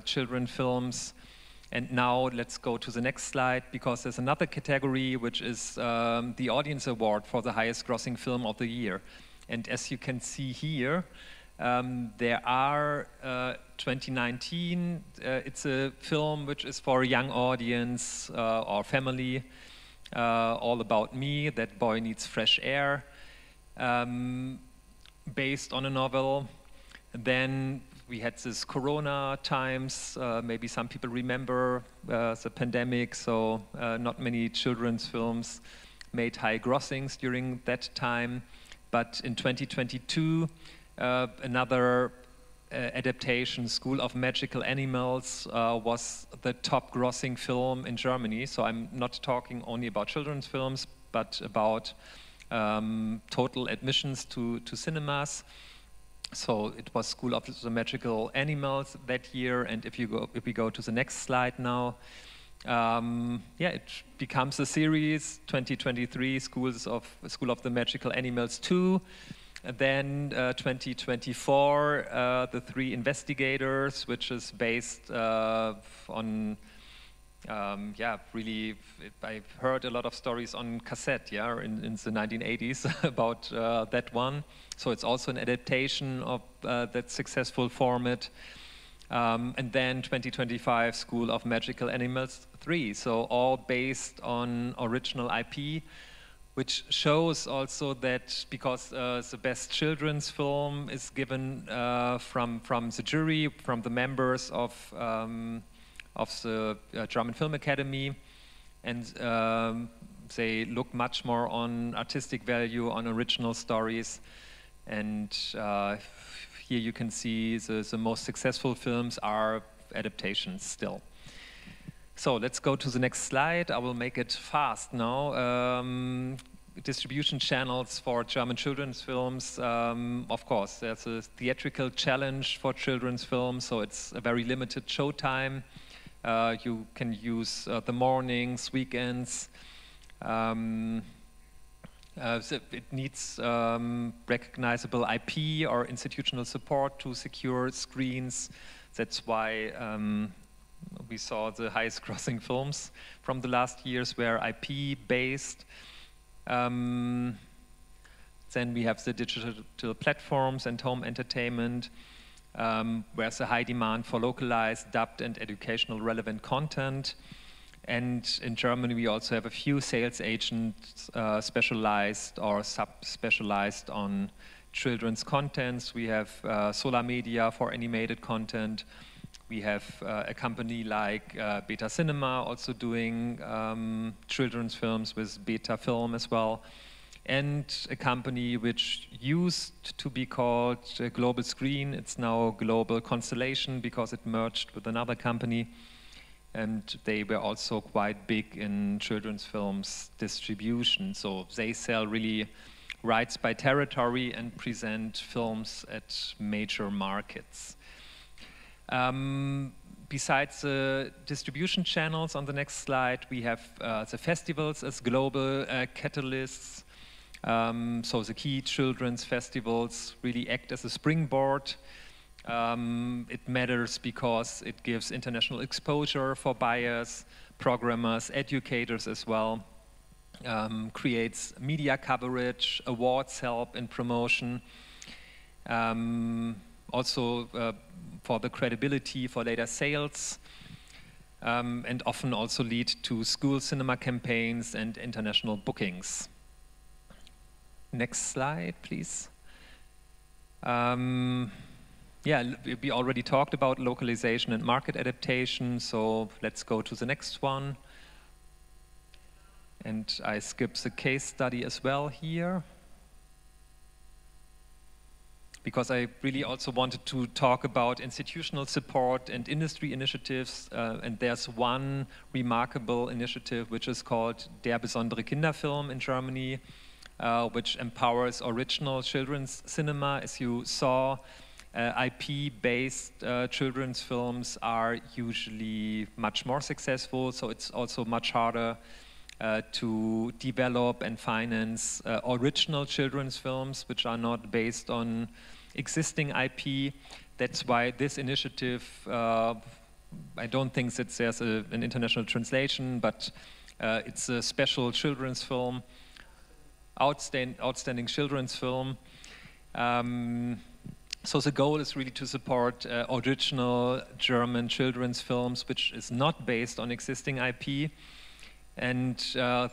children films. And now let's go to the next slide, because there's another category which is the Audience Award for the highest grossing film of the year. And as you can see here, there are 2019, it's a film which is for a young audience or family, All About Me, That Boy Needs Fresh Air, based on a novel. Then we had this Corona times, maybe some people remember the pandemic, so not many children's films made high grossings during that time. But in 2022, another adaptation, School of Magical Animals, was the top grossing film in Germany. So I'm not talking only about children's films, but about total admissions to cinemas. So it was School of the Magical Animals that year, and if we go to the next slide now, it becomes a series. 2023, School of the Magical Animals 2. And then 2024, The Three Investigators, which is based on really, I've heard a lot of stories on cassette, in the 1980s about that one. So it's also an adaptation of that successful format. And then 2025, School of Magical Animals 3. So all based on original IP, which shows also that because the best children's film is given from the jury, from the members of the German Film Academy, and they look much more on artistic value, on original stories. And here you can see the most successful films are adaptations still. So let's go to the next slide. I will make it fast now. Distribution channels for German children's films. Of course, there's a theatrical challenge for children's films, so it's a very limited showtime. You can use the mornings, weekends. So it needs recognizable IP or institutional support to secure screens. That's why we saw the highest grossing films from the last years were IP-based. Then we have the digital platforms and home entertainment, where's a high demand for localized, dubbed, and educational relevant content. And in Germany, we also have a few sales agents specialized or sub-specialized on children's contents. We have Solar Media for animated content. We have a company like Beta Cinema also doing children's films with Beta Film as well. and a company which used to be called Global Screen. It's now Global Constellation because it merged with another company. And they were also quite big in children's films distribution. So they sell really rights by territory and present films at major markets. Besides the distribution channels on the next slide, we have the festivals as global catalysts. So the key children's festivals really act as a springboard. It matters because it gives international exposure for buyers, programmers, educators as well, creates media coverage, awards help in promotion, also for the credibility for later sales, and often also lead to school cinema campaigns and international bookings. Next slide, please. Yeah, we already talked about localization and market adaptation, so let's go to the next one. And I skip the case study as well here, because I really also wanted to talk about institutional support and industry initiatives, and there's one remarkable initiative which is called Der besondere Kinderfilm in Germany, which empowers original children's cinema. As you saw, IP-based children's films are usually much more successful, so it's also much harder to develop and finance original children's films which are not based on existing IP. That's why this initiative, I don't think that there's an international translation, but it's a special children's film, outstanding children's film. So the goal is really to support original German children's films, which is not based on existing IP. And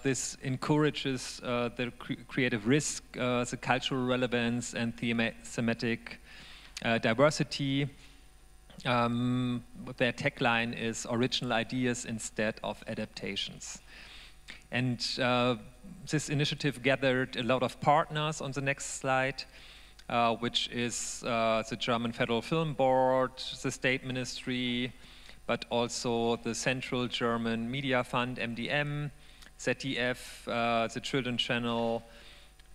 this encourages the creative risk, the cultural relevance, and thematic diversity. Their tagline is original ideas instead of adaptations. And this initiative gathered a lot of partners on the next slide, which is the German Federal Film Board, the State Ministry, but also the Central German Media Fund, MDM, ZDF, the Children Channel,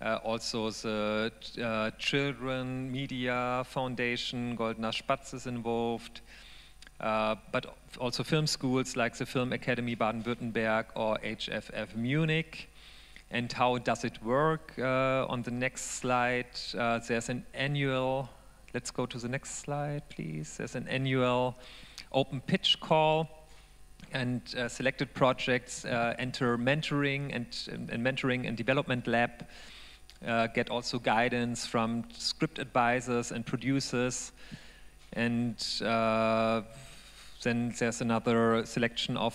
also the Children Media Foundation, Goldener Spatz is involved, but also film schools like the Film Academy Baden-Württemberg or HFF Munich. And how does it work? On the next slide, there's an annual, let's go to the next slide, please. There's an annual open pitch call, and selected projects enter mentoring and development lab, get also guidance from script advisors and producers, and then there's another selection of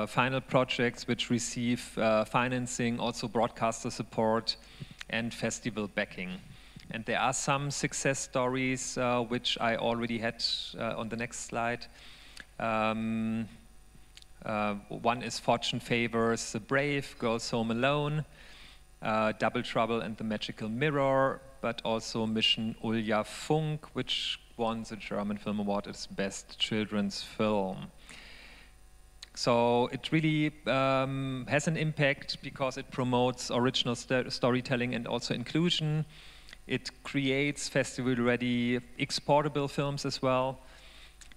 final projects which receive financing, also broadcaster support and festival backing. And there are some success stories which I already had on the next slide. One is Fortune Favors the Brave, Girls Home Alone, Double Trouble and the Magical Mirror, but also Mission Ulja Funk, which won the German Film Award as Best Children's Film. So it really has an impact because it promotes original storytelling and also inclusion. It creates festival-ready, exportable films as well,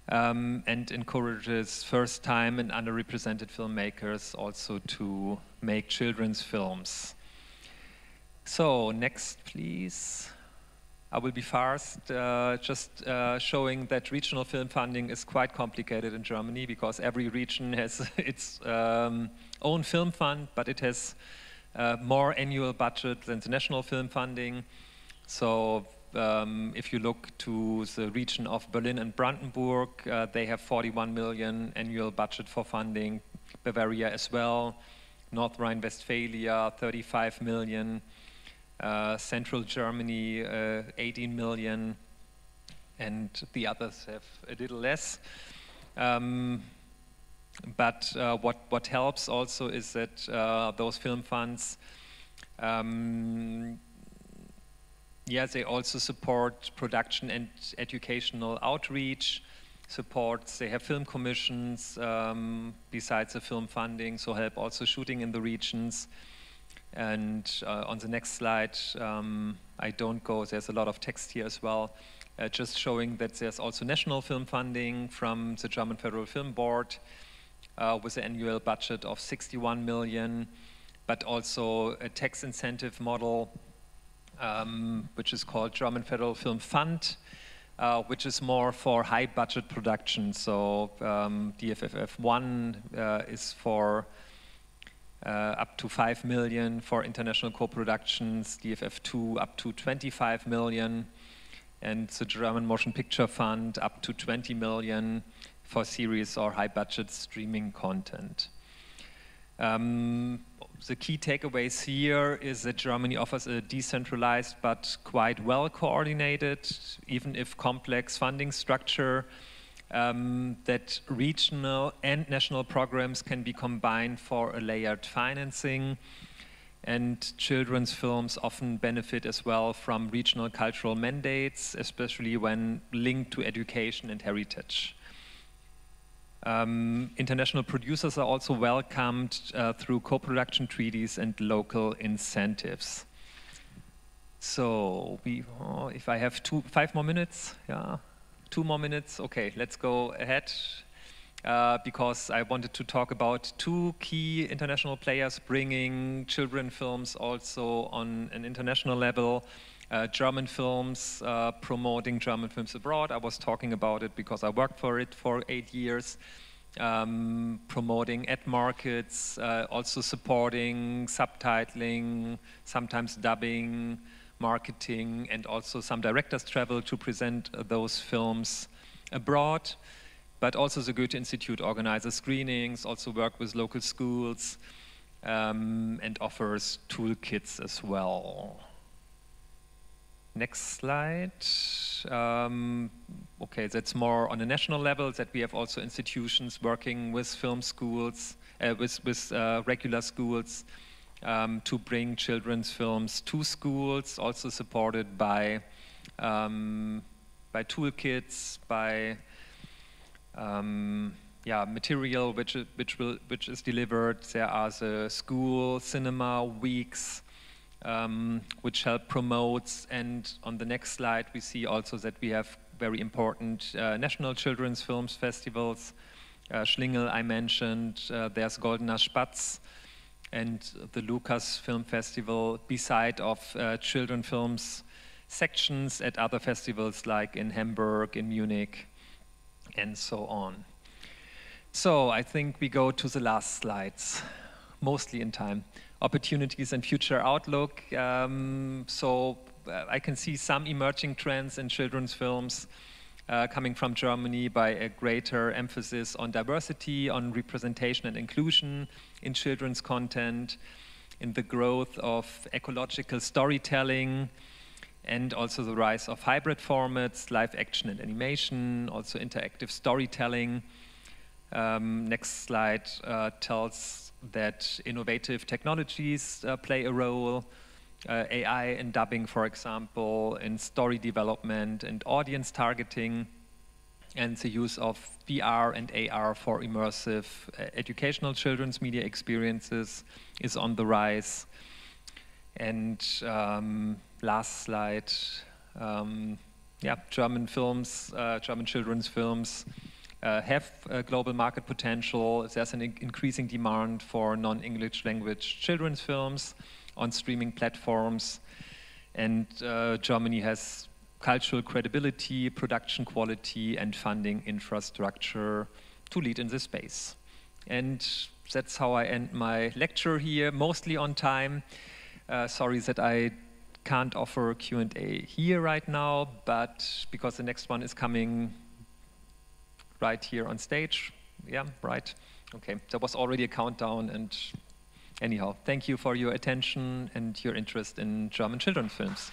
and encourages first-time and underrepresented filmmakers also to make children's films. So next, please. I will be fast, just showing that regional film funding is quite complicated in Germany because every region has its own film fund, but it has more annual budget than the national film funding. So if you look to the region of Berlin and Brandenburg, they have 41 million annual budget for funding, Bavaria as well, North Rhine-Westphalia, 35 million, Central Germany, 18 million, and the others have a little less. But what helps also is that those film funds Yeah, they also support production and educational outreach, they have film commissions besides the film funding, so help also shooting in the regions. And on the next slide, I don't go, there's a lot of text here as well, just showing that there's also national film funding from the German Federal Film Board with an annual budget of 61 million, but also a tax incentive model which is called German Federal Film Fund, which is more for high budget production. So DFFF1 is for up to 5 million for international co-productions, DFF2 up to 25 million, and the German Motion Picture Fund up to 20 million for series or high budget streaming content. The key takeaways here is that Germany offers a decentralized but quite well coordinated, even if complex funding structure, that regional and national programs can be combined for a layered financing, and children's films often benefit as well from regional cultural mandates, especially when linked to education and heritage. International producers are also welcomed through co-production treaties and local incentives. So, if I have 5 more minutes, yeah, 2 more minutes, okay, let's go ahead. Because I wanted to talk about 2 key international players bringing children films also on an international level. German films, promoting German films abroad. I was talking about it because I worked for it for 8 years. Promoting ad markets, also supporting subtitling, sometimes dubbing, marketing, and also some directors travel to present those films abroad. But also the Goethe Institute organizes screenings, also work with local schools, and offers toolkits as well. Next slide. Okay, that's more on a national level, that we have also institutions working with film schools, with regular schools, to bring children's films to schools, also supported by toolkits, by material which is delivered. There are the school cinema weeks, which help promote, and on the next slide we see also that we have very important national children's films festivals. Schlingel I mentioned, there's Goldener Spatz and the Lucas Film Festival, beside of children films sections at other festivals like in Hamburg, in Munich, and so on. So I think we go to the last slides, mostly in time. Opportunities and future outlook. I can see some emerging trends in children's films coming from Germany by a greater emphasis on diversity, on representation and inclusion in children's content, in the growth of ecological storytelling, and also the rise of hybrid formats, live action and animation, also interactive storytelling. Next slide tells that innovative technologies play a role, AI in dubbing, for example, in story development and audience targeting, and the use of VR and AR for immersive educational children's media experiences is on the rise. And last slide, German films, German children's films have global market potential. There's an increasing demand for non-English language children's films on streaming platforms, and Germany has cultural credibility, production quality, and funding infrastructure to lead in this space. And that's how I end my lecture here, mostly on time. Sorry that I can't offer Q&A here right now, but because the next one is coming right here on stage. Yeah, right. Okay, there was already a countdown, and anyhow, thank you for your attention and your interest in German children's films.